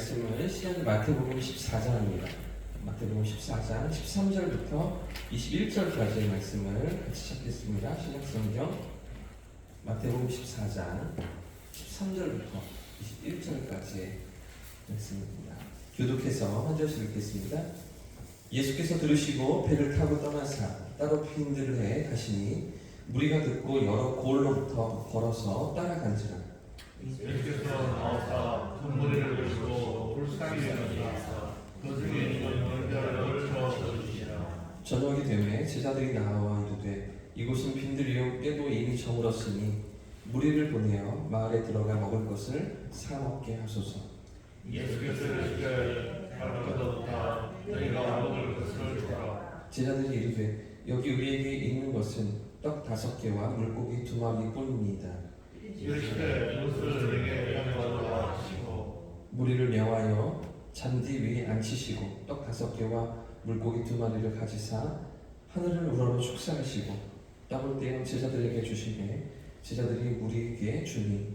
말씀은 시간 마태복음 14장입니다. 마태복음 14장 13절부터 21절까지의 말씀을 같이 찾겠습니다. 신약성경 마태복음 14장 13절부터 21절까지의 말씀입니다. 교독해서 한 절씩 읽겠습니다. 예수께서 들으시고 배를 타고 떠나사 따로 빈들에 가시니 무리가 듣고 여러 고을로부터 걸어서 따라간지라. 예수께서 나오사 돈무리를 들고 불쌍히 여기사 그 중에 있는 연결을 채워주시라. 저녁이 되매 제자들이 나와 이르되 이곳은 빈들이요 때도 이미 저물었으니 무리를 보내어 마을에 들어가 먹을 것을 사 먹게 하소서. 예수께서 이르시되 할 것 없다. 너희가 먹을 것을 주라. 제자들이 이르되 여기 우리에게 있는 것은 떡 5개와 물고기 2마리뿐입니다. 이르시되 이것을 내게 가져가라 하시고 무리를 명하여 잔디 위에 앉히시고 떡 5개와 물고기 2마리를 가지사 하늘을 우러러 축사하시고 떡을 떼어 제자들에게 주시매 제자들이 무리에게 주니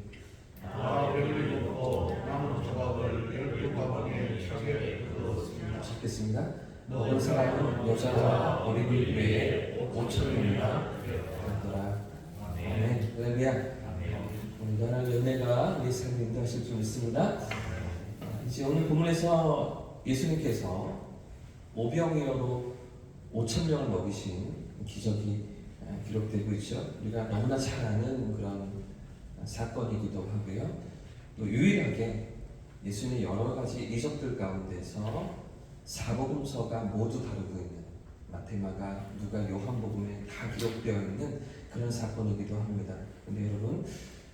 다 배를 먹고 남은 조각을 12가방에 차게 넣었습니다. 읽겠습니다. 먹은 사람은 여자와 어린이 외에 5,000명이나 되었더라. 아멘. 할렐루야. 오늘도 하나님의 은혜가 우리 삶에 인도하실 줄 믿습니다. 이제 오늘 본문에서 예수님께서 오병이어로 5,000명을 먹이신 기적이 기록되고 있죠. 우리가 너무나 잘 아는 그런 사건이기도 하고요. 또 유일하게 예수님의 여러 가지 이적들 가운데서 사복음서가 모두 다루고 있는 마태, 마가, 누가, 요한복음에 다 기록되어 있는 그런 사건이기도 합니다. 근데 여러분,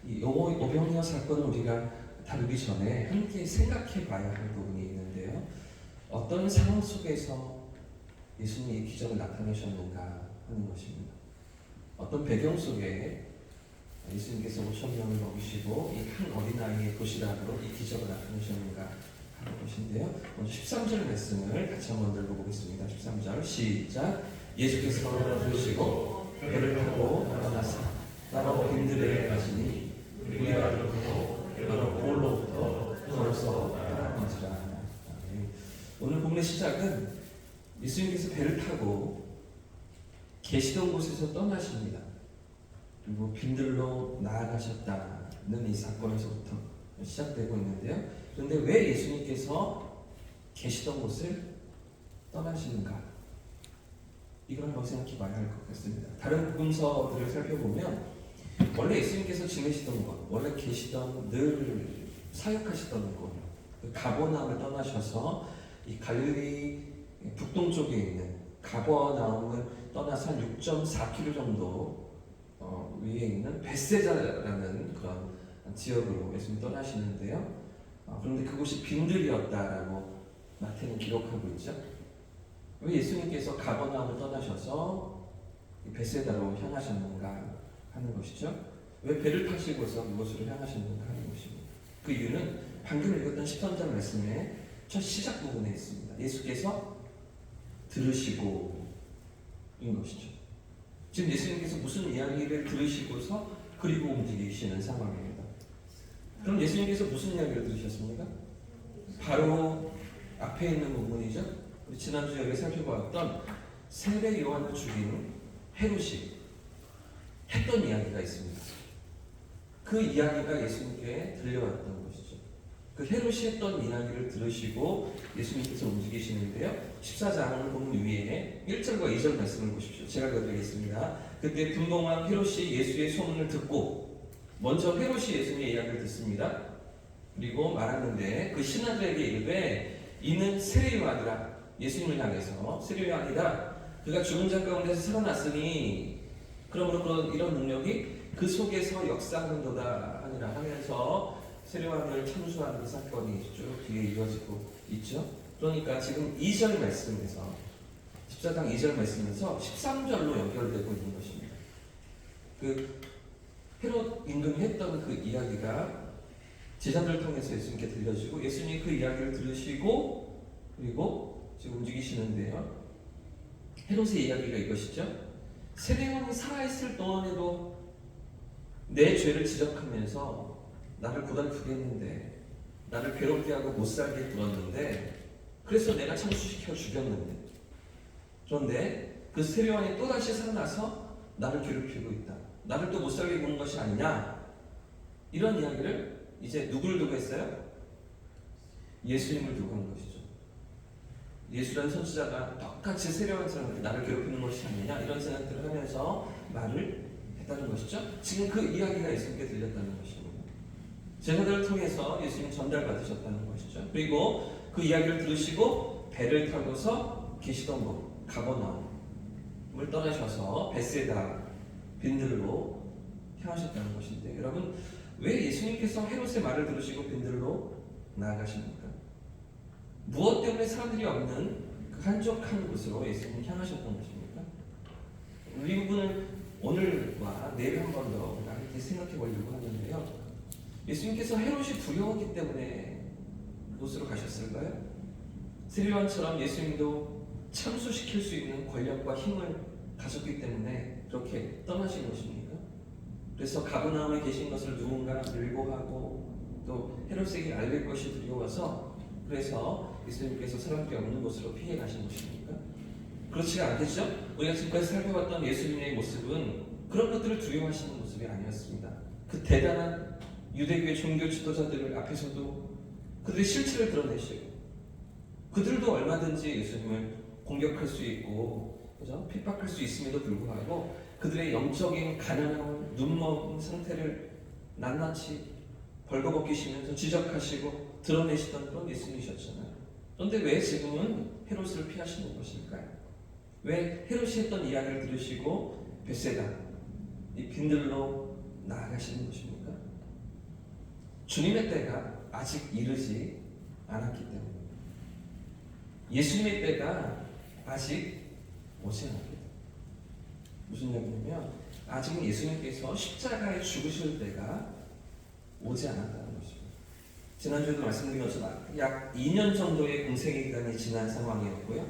이 오병이어 사건을 우리가 다루기 전에 함께 생각해 봐야 할 부분이 있는데요. 어떤 상황 속에서 예수님이 이 기적을 나타내셨는가 하는 것입니다. 어떤 배경 속에 예수님께서 5,000명을 먹이시고 이 한 어린아이의 도시락으로 이 기적을 나타내셨는가 하는 것인데요. 먼저 13절 말씀을 같이 한번 들어보겠습니다. 13절 시작. 예수께서 들으시고 배를 타고 떠나사 따로 빈들에 가시니 무리가 들고 여러 고을로부터 걸어서 따라간지라. 오늘 본문의 시작은 예수님께서 배를 타고 계시던 곳에서 떠나십니다. 그리고 빈들로 나아가셨다는 이 사건에서부터 시작되고 있는데요. 그런데 왜 예수님께서 계시던 곳을 떠나시는가? 이걸 한번 생각해 봐야 할 것 같습니다. 다른 복음서들을 살펴보면 원래 예수님께서 지내시던 곳, 원래 계시던 늘 사역하시던 곳, 그 가버나움을 떠나셔서 이 갈릴리 북동쪽에 있는 가버나움을 떠나서 한 6.4km 정도 위에 있는 벳세다라는 그런 지역으로 예수님이 떠나시는데요. 그런데 그곳이 빈들이었다라고 마태는 기록하고 있죠. 왜 예수님께서 가버나움을 떠나셔서 벳세다로 향하셨는가 하는 것이죠. 왜 배를 타시고서 이곳으로 향하셨는가 하는 것입니다. 그 이유는 방금 읽었던 13절 말씀의 첫 시작 부분에 있습니다. 예수께서 들으시고 인 것이죠. 지금 예수님께서 무슨 이야기를 들으시고서 그리고 움직이시는 상황입니다. 그럼 예수님께서 무슨 이야기를 들으셨습니까? 바로 앞에 있는 부분이죠. 우리 지난주에 여기 살펴보았던 세례 요한을 죽인 헤롯이 했던 이야기가 있습니다. 그 이야기가 예수님께 들려왔던 것이죠. 그 헤롯이 했던 이야기를 들으시고 예수님께서 움직이시는데요. 14장을 보면 위에 1절과 2절 말씀을 보십시오. 제가 읽어드리겠습니다. 그때 분봉왕 헤롯이 예수의 소문을 듣고 먼저 헤롯이 예수님의 이야기를 듣습니다. 그리고 말하는데 그 신하들에게 이르되 이는 세례 요한이라. 예수님을 향해서 세례 요한이다. 그가 죽은 자 가운데서 살아났으니 그러므로 이런 능력이 그 속에서 역사하는도다 하니라 하면서 세례 요한을 참수하는 그 사건이 쭉 뒤에 이어지고 있죠. 그러니까 지금 2절 말씀에서 14장 2절 말씀에서 13절로 연결되고 있는 것입니다. 그 헤롯 임금이 했던 그 이야기가 제자들을 통해서 예수님께 들려지고 예수님이 그 이야기를 들으시고 그리고 지금 움직이시는데요. 헤롯의 이야기가 이것이죠. 세례요한이 살아있을 동안에도 내 죄를 지적하면서 나를 고달프게 했는데 나를 괴롭게 하고 못 살게 굴었는데, 그래서 내가 참수시켜 죽였는데, 그런데 그 세례요한이 또다시 살아나서 나를 괴롭히고 있다. 나를 또 못 살게 구는 것이 아니냐. 이런 이야기를 이제 누구를 두고 했어요? 예수님을 두고 한 것이죠. 예수라는 선지자가 똑같이 세례요한처럼 나를 괴롭히는 것이 아니냐, 이런 생각들을 하면서 말을 했다는 것이죠. 지금 그 이야기가 예수님께 들렸다는 것입니다. 제자들을 통해서 예수님 전달받으셨다는 것이죠. 그리고 그 이야기를 들으시고 배를 타고서 계시던 곳 가버나움을 떠나셔서 베세다 빈들로 향하셨다는 것인데, 여러분, 왜 예수님께서 헤롯의 말을 들으시고 빈들로 나아가십니까? 무엇 때문에 사람들이 없는 그 한적한 곳으로 예수님이 향하셨던 것입니까? 이 부분을 오늘과 내일 한 번 더 이렇게 생각해 보려고 하는데요. 예수님께서 헤롯이 두려웠기 때문에 그곳으로 가셨을까요? 세례요한처럼 예수님도 참수시킬 수 있는 권력과 힘을 가졌기 때문에 그렇게 떠나신 것입니까? 그래서 가버나움에 계신 것을 누군가 밀고하고 또 헤롯에게 알릴 것이 두려워서, 그래서 예수님께서 사람들이 없는 곳으로 피해 가신 것입니까? 그렇지가 않겠죠? 우리가 지금까지 살펴봤던 예수님의 모습은 그런 것들을 두려워하시는 모습이 아니었습니다. 그 대단한 유대교의 종교 지도자들 앞에서도 그들의 실체를 드러내시고, 그들도 얼마든지 예수님을 공격할 수 있고, 그죠? 핍박할 수 있음에도 불구하고 그들의 영적인 가난함을, 눈먼 상태를 낱낱이 벌거벗기시면서 지적하시고 드러내시던 그런 예수님이셨잖아요. 그런데 왜 지금은 헤롯을 피하시는 것일까요? 왜 헤롯이 했던 이야기를 들으시고 베세다, 이 빈들로 나아가시는 것입니까? 주님의 때가 아직 이르지 않았기 때문입니다. 예수님의 때가 아직 오지 않았기 때문입니다. 무슨 얘기냐면, 아직은 예수님께서 십자가에 죽으실 때가 오지 않았다는 것입니다. 지난주에도 말씀드린 것처럼 약 2년 정도의 공생의 기간이 지난 상황이었고요.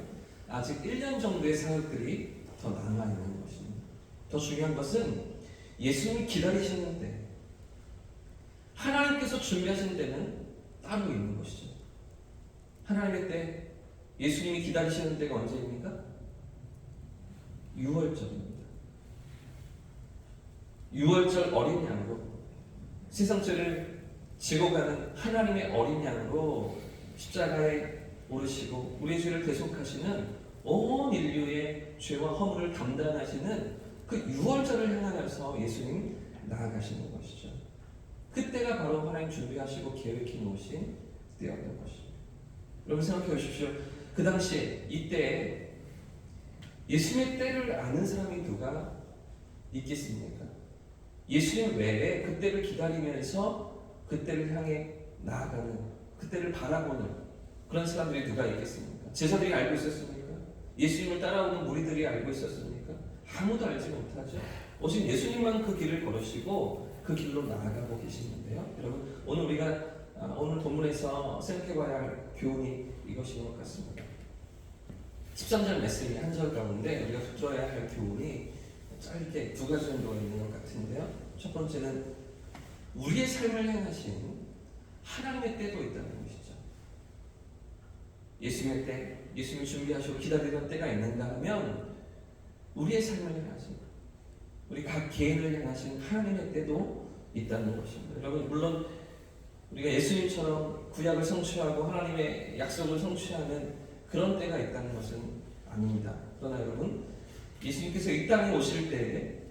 아직 1년 정도의 사역들이 더 남아있는 것입니다. 더 중요한 것은 예수님이 기다리시는 때, 하나님께서 준비하신 때는 따로 있는 것이죠. 하나님의 때, 예수님이 기다리시는 때가 언제입니까? 6월절입니다. 6월절 어린 양으로, 세상죄를 지고 가는 하나님의 어린 양으로 십자가에 오르시고 우리의 죄를 대속하시는 온 인류의 죄와 허물을 감당하시는 그 6월절을 향하여서 예수님 나아가시는 것이죠. 그때가 바로 하나님 준비하시고 계획해 놓으신 때였던 것입니다. 여러분 생각해 보십시오. 그 당시에, 이때에 예수님의 때를 아는 사람이 누가 있겠습니까? 예수님 외에 그때를 기다리면서 그때를 향해 나아가는, 그때를 바라보는 그런 사람들이 누가 있겠습니까? 제자들이 알고 있었습니까? 예수님을 따라오는 무리들이 알고 있었습니까? 아무도 알지 못하죠. 오직 예수님만 그 길을 걸으시고 그 길로 나아가고 계시는데요. 여러분, 오늘 우리가 오늘 본문에서 생각해봐야 할 교훈이 이것인 것 같습니다. 13절 말씀이 한 절 가운데 우리가 붙들어야 할 교훈이 짧게 두 가지 정도가 있는 것 같은데요. 첫 번째는 우리의 삶을 향하신 하나님의 때도 있다는 것이죠. 예수님의 때, 예수님이 준비하시고 기다리던 때가 있는가 하면 우리의 삶을 향하신, 우리 각 개인을 향하신 하나님의 때도 있다는 것입니다. 여러분, 물론 우리가 예수님처럼 구약을 성취하고 하나님의 약속을 성취하는 그런 때가 있다는 것은 아닙니다. 그러나 여러분, 예수님께서 이 땅에 오실 때에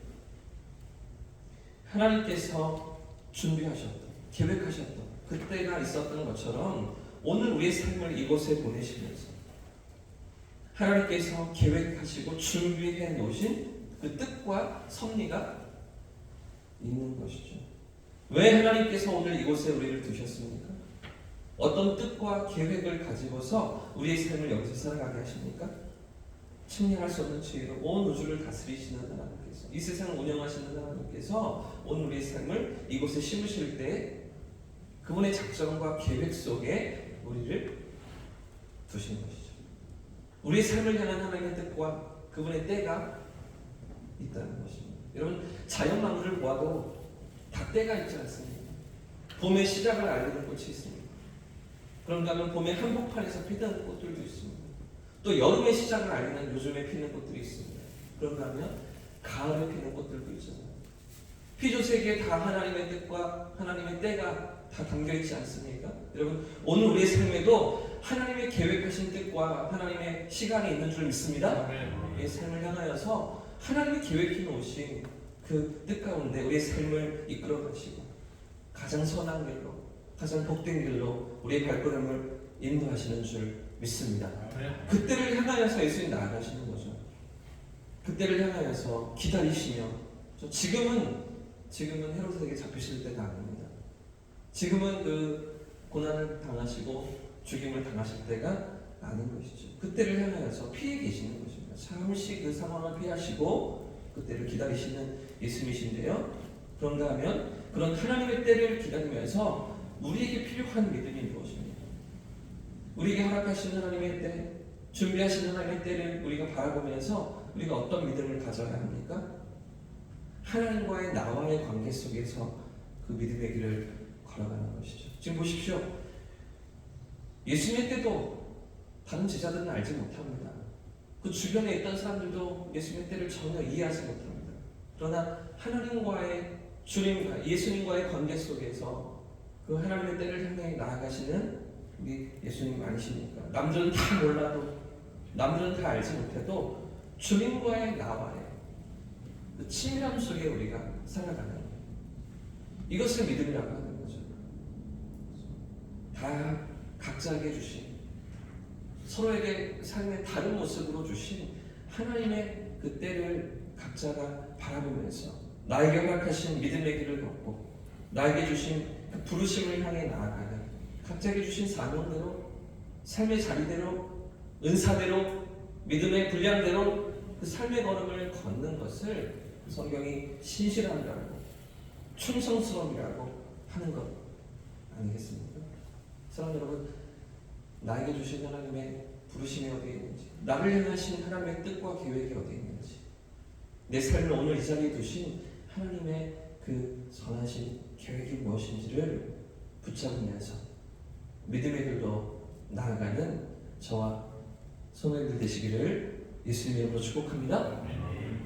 하나님께서 준비하셨던, 계획하셨던 그때가 있었던 것처럼 오늘 우리의 삶을 이곳에 보내시면서 하나님께서 계획하시고 준비해 놓으신 그 뜻과 섭리가 있는 것이죠. 왜 하나님께서 오늘 이곳에 우리를 두셨습니까? 어떤 뜻과 계획을 가지고서 우리의 삶을 여기서 살아가게 하십니까? 측량할 수 없는 지혜로 온 우주를 다스리시는 하나님께서, 이 세상을 운영하시는 하나님께서 오늘 우리의 삶을 이곳에 심으실 때 그분의 작정과 계획 속에 우리를 두신 것이죠. 우리의 삶을 향한 하나님의 뜻과 그분의 때가 있다는 것입니다. 여러분, 자연 만물을 보아도 다 때가 있지 않습니까? 봄의 시작을 알리는 꽃이 있습니다. 그런가 하면 봄에 한복판에서 피는 꽃들도 있습니다. 또 여름의 시작을 알리는 요즘에 피는 꽃들이 있습니다. 그런가 하면 가을에 피는 꽃들도 있잖아요. 피조세계에 다 하나님의 뜻과 하나님의 때가 다 담겨있지 않습니까? 여러분, 오늘 우리의 삶에도 하나님의 계획하신 뜻과 하나님의 시간이 있는 줄 믿습니다. 우리의 삶을 향하여서 하나님이 계획해 놓으신 그 뜻 가운데 우리의 삶을 이끌어 가시고 가장 선한 길로, 가장 복된 길로 우리의 발걸음을 인도하시는 줄 믿습니다. 그때를 향하여서 예수님 나아가시는 거죠. 그때를 향하여서 기다리시며, 지금은 헤롯에게 잡히실 때가 아닙니다. 지금은 그 고난을 당하시고 죽임을 당하실 때가 아닌 것이죠. 그때를 향하여서 피해 계시는 것입니다. 잠시 그 상황을 피하시고 그때를 기다리시는 예수님이신데요. 그런가 하면 그런 하나님의 때를 기다리면서 우리에게 필요한 믿음이 무엇입니까? 우리에게 허락하신 하나님의 때, 준비하신 하나님의 때를 우리가 바라보면서 우리가 어떤 믿음을 가져야 합니까? 하나님과의 나와의 관계 속에서 그 믿음의 길을 걸어가는 것이죠. 지금 보십시오. 예수님의 때도 다른 제자들은 알지 못합니다. 그 주변에 있던 사람들도 예수님의 때를 전혀 이해하지 못합니다. 그러나 하나님과의 주님과 예수님과의 관계 속에서 그 하나님의 때를 향해 나아가시는 우리 예수님 아니십니까? 남들은 다 몰라도, 남들은 다 알지 못해도 주님과의 나와의 그 친밀함 속에 우리가 살아가는, 이것을 믿음이라고 하는 거죠. 다 각자에게 주신, 서로에게 삶의 다른 모습으로 주신 하나님의 그 때를 각자가 바라보면서 나에게 허락하신 믿음의 길을 걷고 나에게 주신 그 부르심을 향해 나아가는, 각자에게 주신 사명대로, 삶의 자리대로, 은사대로, 믿음의 분량대로 그 삶의 걸음을 걷는 것을 성경이 신실함이라고, 충성스러움이라고 하는 것 아니겠습니까? 사랑하는 여러분, 나에게 주신 하나님의 부르심이 어디에 있는지, 나를 향하신 하나님의 뜻과 계획이 어디에 있는지, 내 삶을 오늘 이 자리에 두신 하나님의 그 선하신 계획이 무엇인지를 붙잡으면서 믿음의 길로 나아가는 저와 성도님들 되시기를 예수님의 이름으로 축복합니다.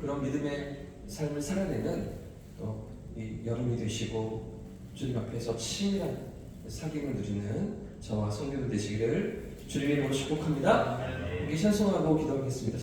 그런 믿음의 삶을 살아내는 또 이 여름이 되시고 주님 앞에서 친밀한 사귐을 누리는 저와 성도님들 되시기를 주님의 이름으로 축복합니다. 우리 찬송하고 기도하겠습니다.